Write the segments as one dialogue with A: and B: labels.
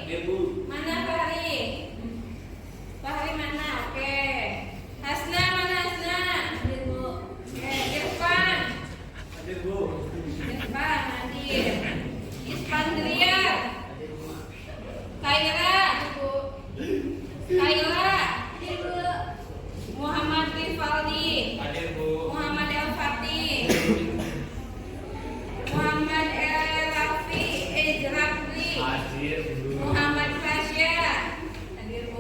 A: Mana Fahri? Fahri mana? Oke. Hasna mana Hasna? Oke, Irfan. Irfan hadir. Ispandria. Kaira. Kaila. Muhammad Rifaldi. Muhammad El Fatih. Muhammad El Rafi Ejrafli. Muhammad Fasya.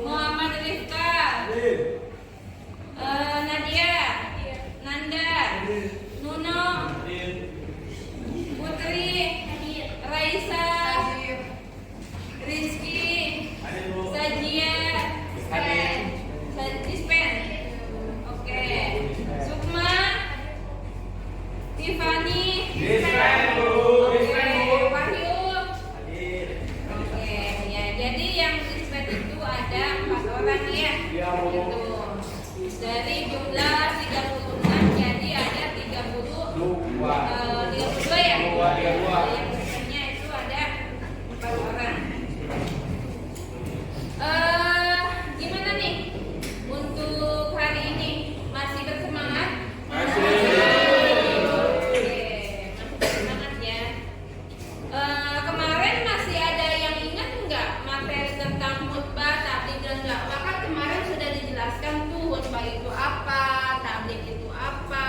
A: Muhammad Rifka. Nadia. Nanda. Nuno. Putri. Raisa. Rizky. Sajia. Dispen. Oke. Sukma. Tiffany. Wahyu. Oke, ya. Jadi yang dispen itu ada 4 orang ya. Gitu. Dari jumlah 36 jadi ada 32 ya. Yang dispennya itu ada 4 orang. Gimana nih untuk hari ini? Masih bersemangat? Oke, masih bersemangat ya. Kemarin masih ada yang ingat nggak materi tentang khutbah, tabligh dan dakwah? Kan kemarin sudah dijelaskan tuh khutbah itu apa, tabligh itu apa,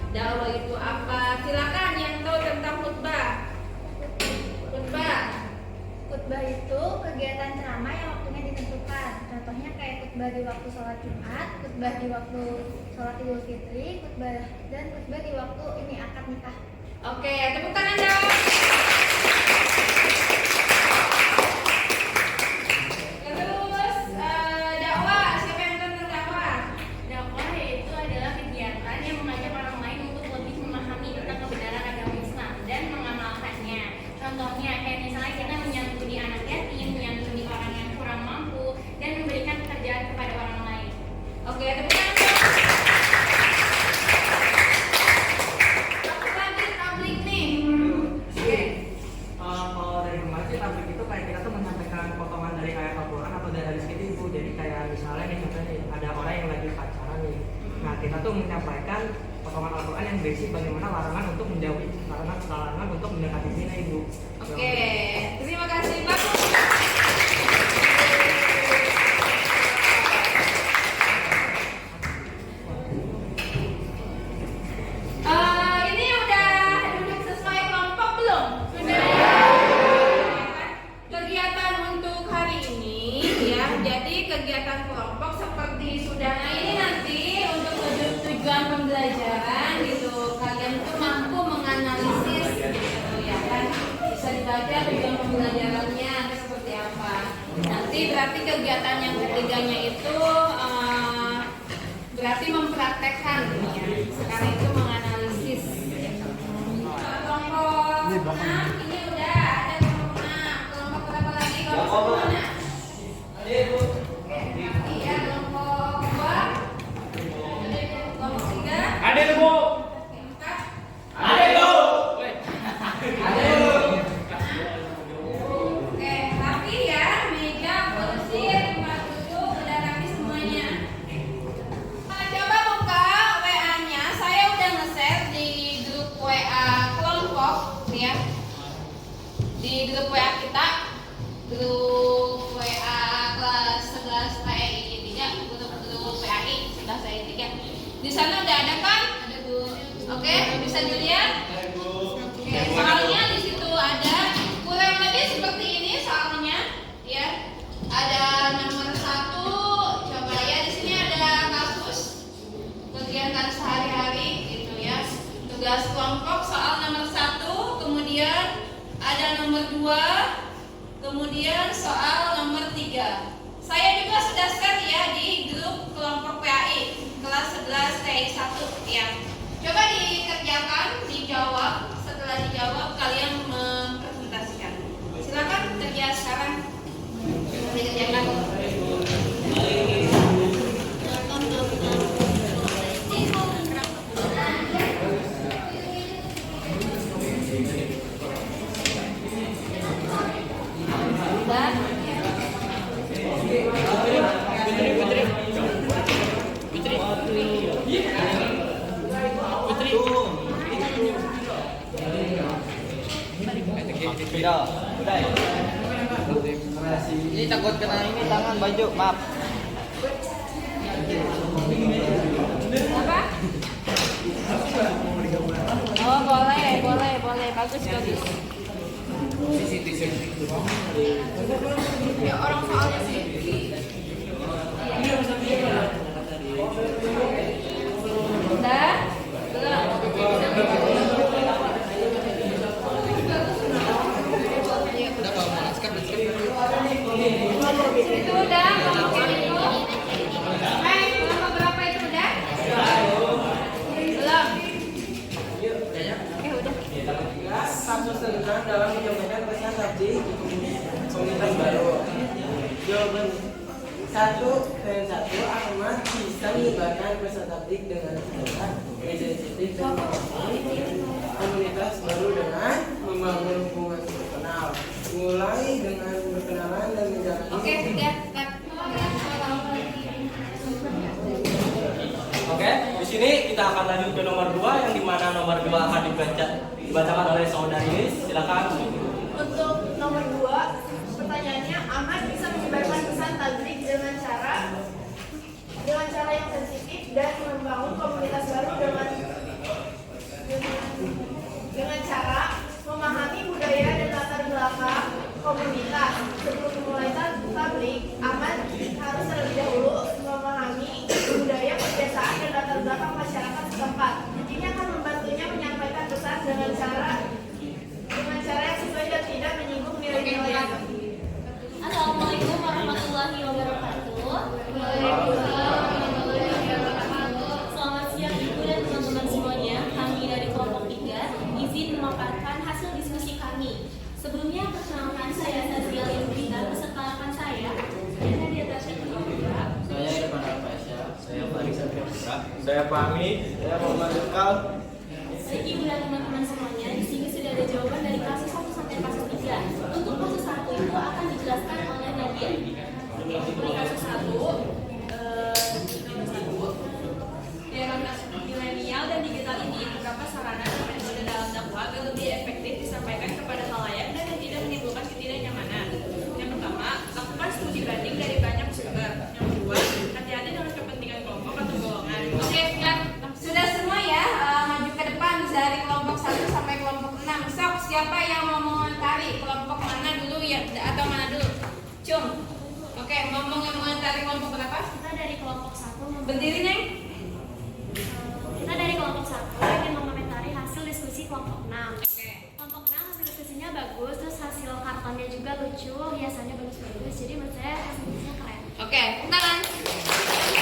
A: dakwah itu apa. Silakan yang tahu tentang khutbah.
B: Khutbah itu kegiatan ceramah yang waktunya ditentukan. Contohnya kayak khutbah di waktu sholat Jumat, khutbah di waktu sholat Idul Fitri, dan khutbah di waktu ini akad nikah.
A: Oke, tepuk tangan dong. Terus dakwah, siapa yang tahu tentang dakwah?
C: Dakwah yaitu adalah kegiatan yang mengajak orang lain untuk lebih memahami tentang kebenaran agama Islam dan mengamalkannya. Contohnya kayak misalnya kita menyantuni anak yatim, menyantuni orang yang kurang mampu, dan memberikan pekerjaan kepada orang lain.
A: Oke, tepuk tangan dong. Satu lagi tabligh nih. Oke.
D: Kalau dari kemarin sih tabligh itu kayak kita tuh menyampaikan potongan dari ayat Al-Quran atau dari hadis itu Ibu. Jadi kayak misalnya nih contohnya ada orang yang lagi pacaran nih. Nah kita tuh menyampaikan potongan Al-Quran yang basic bagaimana larangan untuk menjauhi larangan untuk mendekati zina Ibu.
A: Oke, terima kasih Pak. Ini udah duduk sesuai kelompok belum? Kegiatan untuk hari ini ya, jadi kegiatan kelompok seperti sudah. Nah ini nanti untuk tujuan pembelajaran gitu, kalian tuh mampu menganalisis gitu ya kan, bisa dibaca tujuan pembelajarannya seperti apa. Nanti berarti kegiatan yang ketiganya itu berarti mempraktekkan ya. Sekarang itu menganalisis. Kelompok 6 ini udah ada kelompok 6. Kelompok berapa lagi? Kelompok mana? Oke, nanti ya kelompok 2. Kelompok 3.
E: Ada Bu.
A: Oke, 4.
E: Ada Bu.
A: Oke, rapi ya, meja, kursi, tempat duduk udah rapi semuanya. Coba buka WA-nya, saya udah nge-share di grup WA kelompok ya. Di grup WA kita, grup WA kelas 11 PAI 3, grup PAI 11 PAI 3. Di sana udah ada kan? Ada Bu. Oke, bisa dilihat? Oke, soalnya di situ ada kurang lebih seperti ini soalnya ya. Ada nomor 1, coba ya di sini ada kasus kegiatan sehari-hari gitu ya. Tugas kelompok soal nomor 1, kemudian ada nomor 2, kemudian soal nomor 3. Saya juga sudah share ya di grup kelompok PAI kelas 11 TI 1 ya. Coba dikerjakan, dijawab. Setelah dijawab kalian mempresentasikan. Silakan kerja sekarang. Dikerjakan. Udah.
D: Ini takut kena ini tangan baju, maaf.
A: Apa? Oh boleh, bagus. Ya orang soalnya sih. Udah? Itu udah, kelompok itu. Kelompok berapa itu udah? Belum. Udah.
E: Kasus tentang dalam menyampaikan pesan tadi komunitas baru. Jawaban 1 Ahmad bisa menyebarkan pesan tablik dengan cepat, sensitif dan komunitas baru dengan membangun hubungan personal, mulai dengan berkenalan dan menjalani.
A: Oke, sudah. Cut.
F: Oke, di sini kita akan lanjut ke nomor 2 yang dimana nomor 2 akan dibacakan oleh saudari. Silakan.
G: Untuk nomor 2, pertanyaannya, Ahmad bisa menyebarkan pesan tablik dengan cara yang sensitif dan membangun komunitas baru dengan cara memahami budaya dan latar belakang komunitas. Sebelum memulai tablik, Ahmad harus terlebih dahulu memahami budaya, kebiasaan dan latar belakang masyarakat setempat. Ini akan membantunya menyampaikan pesan dengan cara yang sesuai dan tidak menyinggung nilai-nilai agama.
C: Assalamualaikum warahmatullahi wabarakatuh. Selamat siang Ibu dan teman-teman semuanya. Kami dari kelompok 3 izin memaparkan hasil diskusi kami. Sebelumnya perkenalkan, saya Zazia Lindrita beserta rekan saya Nadia Tasya Putra.
E: Saya Irfan Alfasya.
F: Saya Faris Putra.
E: Saya Fahmi. Saya Muhammad Iqbal.
C: Ibu dan teman-teman semuanya, di sini sudah ada jawaban dari kasus 1 sampai kasus 3. Untuk kasus 1 itu akan dijelaskan oleh Nadia.
A: Untuk kasus 1, di era milenial dan digital ini, beberapa sarana dan metode dalam dakwah agar lebih efektif disampaikan kepada khalayak dan yang tidak menimbulkan ketidaknyamanan. Yang pertama, lakukan studi banding dari banyak sumber. Yang kedua, hati-hati dengan kepentingan kelompok atau golongan. Oke, siap. Sudah semua ya, maju ke depan dari kelompok 1 sampai kelompok 6. Sok, siapa yang mau mengomentari kelompok mana dulu ya, atau mana dulu? Cum. Oke, ngomong yang mengomentari kelompok berapa?
C: Kita dari kelompok 1
A: Berdiri, Neng.
C: Kita dari kelompok 1 ingin mengomentari hasil diskusi kelompok 6.
A: Oke.
C: Kelompok 6 hasil diskusinya bagus, terus hasil kartonnya juga lucu, hiasannya bagus-bagus. Jadi menurut saya hasil diskusinya keren.
A: Oke, tangan.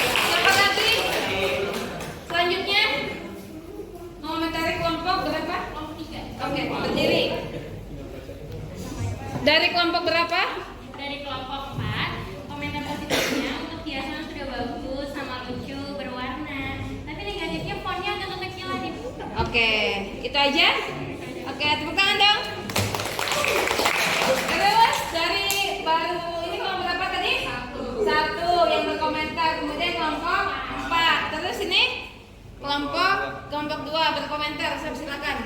A: Siapa lagi? Selanjutnya mengomentari kelompok berapa?
C: Kelompok 3.
A: Oke, berdiri. Dari kelompok berapa?
C: Dari kelompok 4, komentar positifnya untuk hiasan sudah bagus, sama lucu, berwarna. Tapi negatifnya fontnya agak kekecilan nih.
A: Oke, itu aja. Oke, tepuk tangan dong. Terus dari baru ini kelompok berapa tadi? 1 yang berkomentar. Kemudian kelompok 4. Terus ini kelompok 2 berkomentar. Silakan.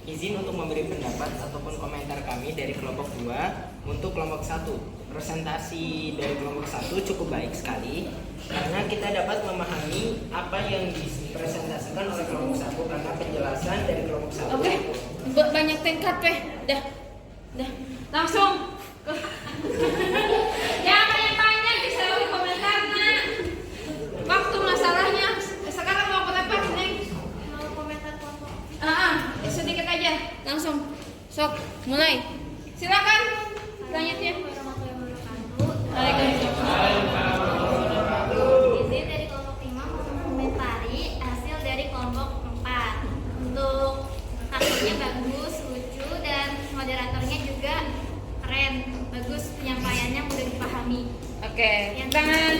D: Izin untuk memberi pendapat ataupun komentar kami dari kelompok 2 untuk kelompok 1. Presentasi dari kelompok 1 cukup baik sekali karena kita dapat memahami apa yang dipresentasikan oleh kelompok 1 karena penjelasan dari kelompok 1.
A: Oke, banyak tingkat dah, langsung. Jangan banyak bisa di komentarnya. Waktu masalahnya sekarang mau berapa Neng?
C: Mau komentar kelompok?
A: Sedikit aja, langsung. Sok, mulai. Silakan. Selanjutnya.
B: Izin dari kelompok 5 mengomentari hasil dari kelompok 4. Untuk kartunya bagus, lucu, dan moderatornya juga keren. Bagus, penyampaiannya mudah dipahami.
A: Oke, tangan.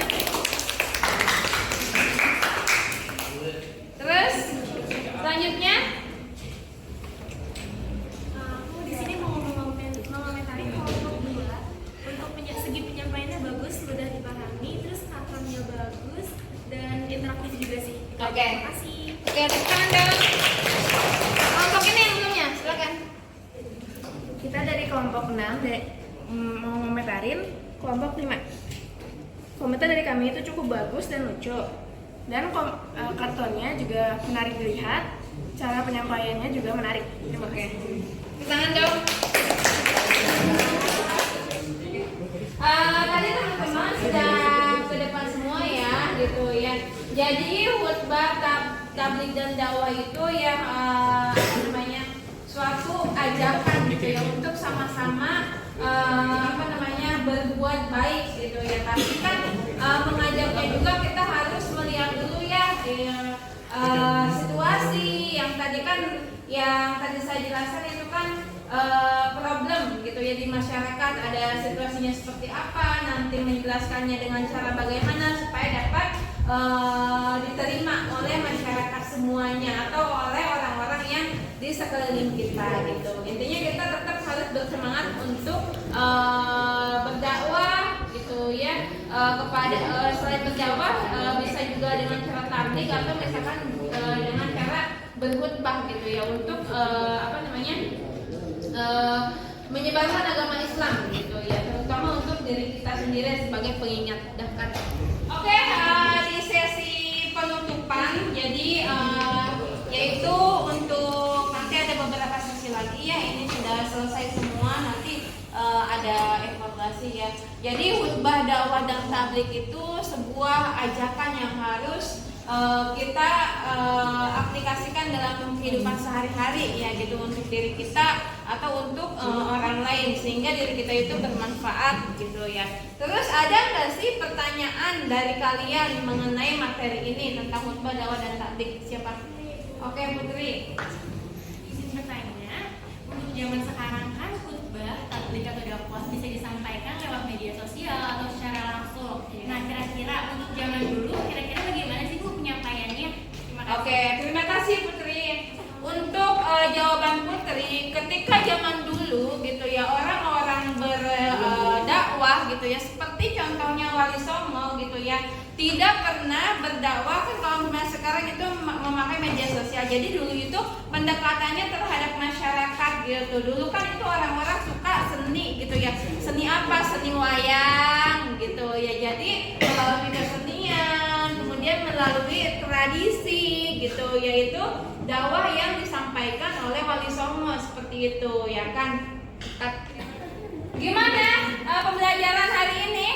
A: Terus selanjutnya
C: Aku di sini mau mengomentari kelompok 2. Untuk segi penyampaiannya bagus, mudah dipahami, terus kartonnya bagus dan interaktif juga sih.
A: Oke.
C: Terima kasih.
A: Oke, tepuk tangan dong. Kelompok ini yang belumnya, silakan.
G: Kita dari kelompok 6 mau ngomentarin
H: kelompok 5. Komentar dari kami itu cukup bagus dan lucu. Dan kartonnya juga menarik dilihat. Cara penyampaiannya juga menarik. Terima kasih.
A: Tepuk tangan dong. Tadi teman-teman sudah ke depan semua ya, gitu ya. Jadi khutbah tabligh dan dakwah itu ya suatu ajakan gitu ya untuk sama-sama berbuat baik gitu ya. Tapi kan mengajaknya juga kita harus melihat dulu ya situasi yang tadi saya jelaskan itu kan problem gitu ya di masyarakat, ada situasinya seperti apa, nanti menjelaskannya dengan cara bagaimana supaya dapat diterima oleh masyarakat semuanya atau oleh orang-orang yang di sekeliling kita gitu. Intinya kita tetap harus bersemangat untuk berdakwah gitu ya, kepada selain berdakwah bisa juga dengan cara tabligh atau misalkan dengan cara berkhutbah gitu ya untuk menyebarkan agama Islam gitu ya, terutama untuk diri kita sendiri sebagai pengingat dahsyat. Oke, di sesi penutupan jadi yaitu untuk nanti ada beberapa sesi lagi ya, ini sudah selesai semua, nanti ada evaluasi ya. Jadi khutbah dakwah dan tabligh itu sebuah ajakan yang harus kita aplikasikan dalam kehidupan sehari-hari ya gitu, untuk diri kita atau untuk orang lain sehingga diri kita itu bermanfaat gitu ya. Terus ada nggak sih pertanyaan dari kalian mengenai materi ini tentang khutbah dakwah dan tabligh? Siapa? Oke, Putri.
C: Izin bertanya, untuk zaman sekarang kan khutbah, tabligh atau dakwah bisa disampaikan lewat media sosial atau secara langsung. Nah, kira-kira untuk zaman dulu, kira-kira bagaimana sih Bu penyampaiannya? Terima kasih.
A: Oke, terima kasih Putri. Untuk jawaban Putri, ketika zaman dulu gitu ya, orang-orang berdakwah gitu ya, seperti contohnya Wali Songo gitu ya, tidak pernah berdakwah kan kalau sekarang itu memakai media sosial. Jadi dulu itu pendekatannya terhadap masyarakat gitu. Dulu kan itu orang-orang suka seni gitu ya. Seni apa? Seni wayang gitu ya. Jadi melalui kesenian, kemudian melalui tradisi gitu, yaitu dakwah yang disampaikan oleh Wali Songo seperti itu ya kan. Gimana pembelajaran hari ini?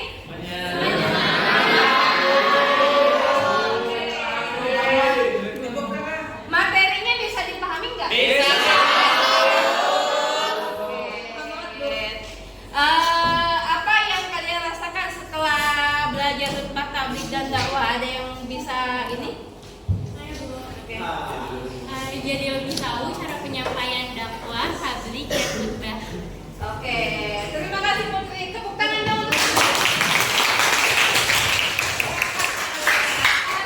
A: Materinya bisa dipahami nggak? Bisa. Apa yang kalian rasakan setelah belajar khutbah tabligh dan dakwah? Ada yang bisa ini?
C: Jadi lebih tahu cara penyampaian dakwah, tabligh, dan khutbah.
A: Oke, terima kasih Putri. Tepuk tangan dong.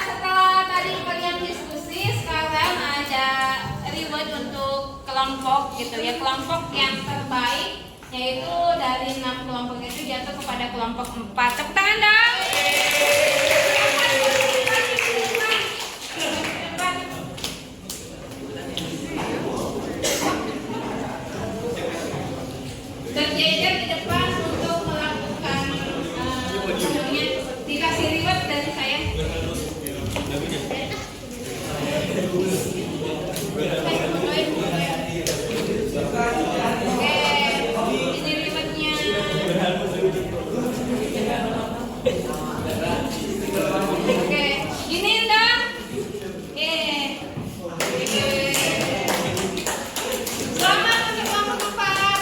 A: Setelah tadi kalian diskusi, sekarang ada reward untuk kelompok gitu ya. Kelompok yang terbaik yaitu dari 6 kelompok itu jatuh kepada kelompok 4. Tepuk tangan dong. Berjejer di depan untuk melakukan dikasih reward dari saya. Oke, ini rewardnya. Oke, gini dong. Selamat untuk kelompok 4.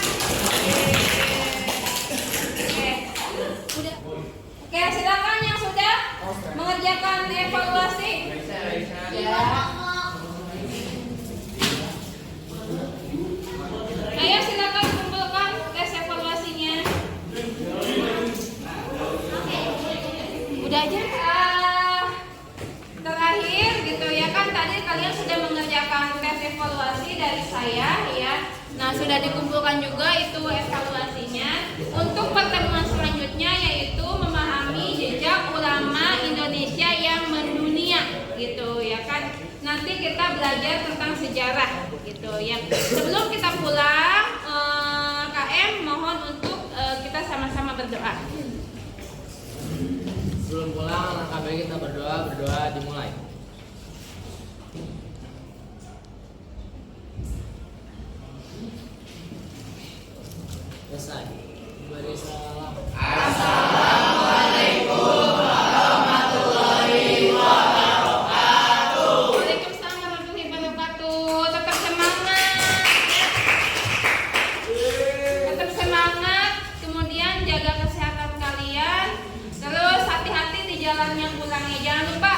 A: Oke, silakan yang sudah mengerjakan evaluasi. Ya. Ayo silakan kumpulkan tes evaluasinya. Udah aja. Terakhir gitu ya kan, tadi kalian sudah mengerjakan tes evaluasi dari saya ya. Nah, sudah dikumpulkan juga itu evaluasinya. Untuk pertemuan selanjutnya yaitu memahami jejak ulama Indonesia yang mendunia gitu ya kan. Nanti kita belajar tentang sejarah gitu ya. Sebelum kita pulang KM mohon untuk kita sama-sama
H: berdoa.
I: Sebelum pulang, langkah baik kita berdoa dimulai. Selesai. Beri salam.
A: Waalaikumsalam warahmatullahi wabarakatuh. Tetap semangat. Tetap semangat. Kemudian jaga kesehatan kalian. Terus hati-hati di jalan yang pulangnya. Jangan lupa